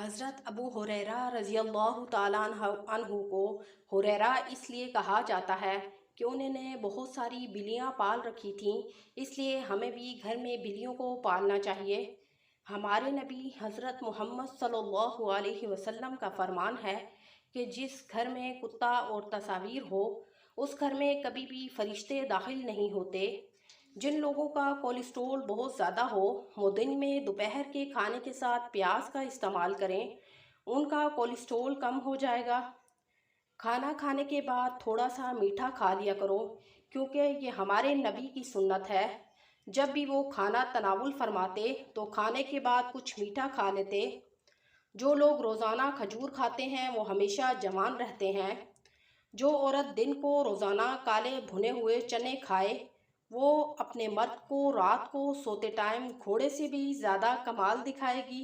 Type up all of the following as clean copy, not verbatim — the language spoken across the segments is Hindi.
हज़रत अबू हुरैरा रज़ियल्लाहु ताला अन्हु को हुरैरा इसलिए कहा जाता है कि उन्होंने बहुत सारी बिल्लियाँ पाल रखी थीं। इसलिए हमें भी घर में बिल्लियों को पालना चाहिए। हमारे नबी हज़रत मोहम्मद सल्लल्लाहु अलैहि वसल्लम का फरमान है कि जिस घर में कुत्ता और तस्वीर हो उस घर में कभी भी फरिश्ते दाखिल नहीं होते। जिन लोगों का कोलेस्ट्रॉल बहुत ज़्यादा हो वो दिन में दोपहर के खाने के साथ प्याज का इस्तेमाल करें, उनका कोलेस्ट्रॉल कम हो जाएगा। खाना खाने के बाद थोड़ा सा मीठा खा लिया करो, क्योंकि ये हमारे नबी की सुन्नत है। जब भी वो खाना तनावुल फरमाते तो खाने के बाद कुछ मीठा खा लेते। जो लोग रोज़ाना खजूर खाते हैं वो हमेशा जवान रहते हैं। जो औरत दिन को रोज़ाना काले भुने हुए चने खाए वो अपने मर्द को रात को सोते टाइम घोड़े से भी ज़्यादा कमाल दिखाएगी।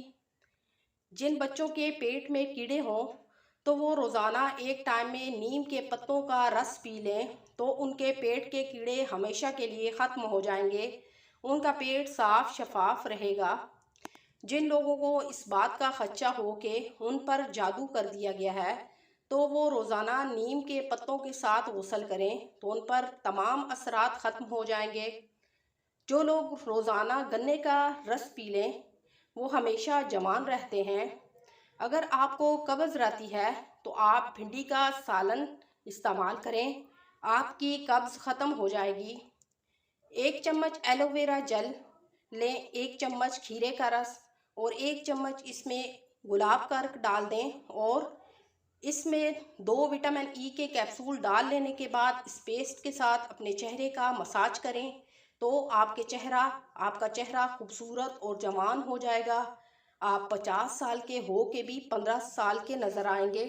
जिन बच्चों के पेट में कीड़े हों तो वो रोज़ाना एक टाइम में नीम के पत्तों का रस पी लें तो उनके पेट के कीड़े हमेशा के लिए ख़त्म हो जाएंगे। उनका पेट साफ शफाफ रहेगा। जिन लोगों को इस बात का खदशा हो कि उन पर जादू कर दिया गया है तो वो रोज़ाना नीम के पत्तों के साथ गुस्ल करें तो उन पर तमाम असरात ख़त्म हो जाएंगे। जो लोग रोज़ाना गन्ने का रस पी लें वो हमेशा जवान रहते हैं। अगर आपको कब्ज़ रहती है तो आप भिंडी का सालन इस्तेमाल करें, आपकी कब्ज़ ख़त्म हो जाएगी। 1 चम्मच एलोवेरा जेल लें, 1 चम्मच खीरे का रस और 1 चम्मच इसमें गुलाब का अर्क डाल दें और इसमें 2 विटामिन ई के कैप्सूल डाल लेने के बाद इस पेस्ट के साथ अपने चेहरे का मसाज करें तो आपका चेहरा खूबसूरत और जवान हो जाएगा। आप 50 साल के हो के भी 15 साल के नज़र आएंगे।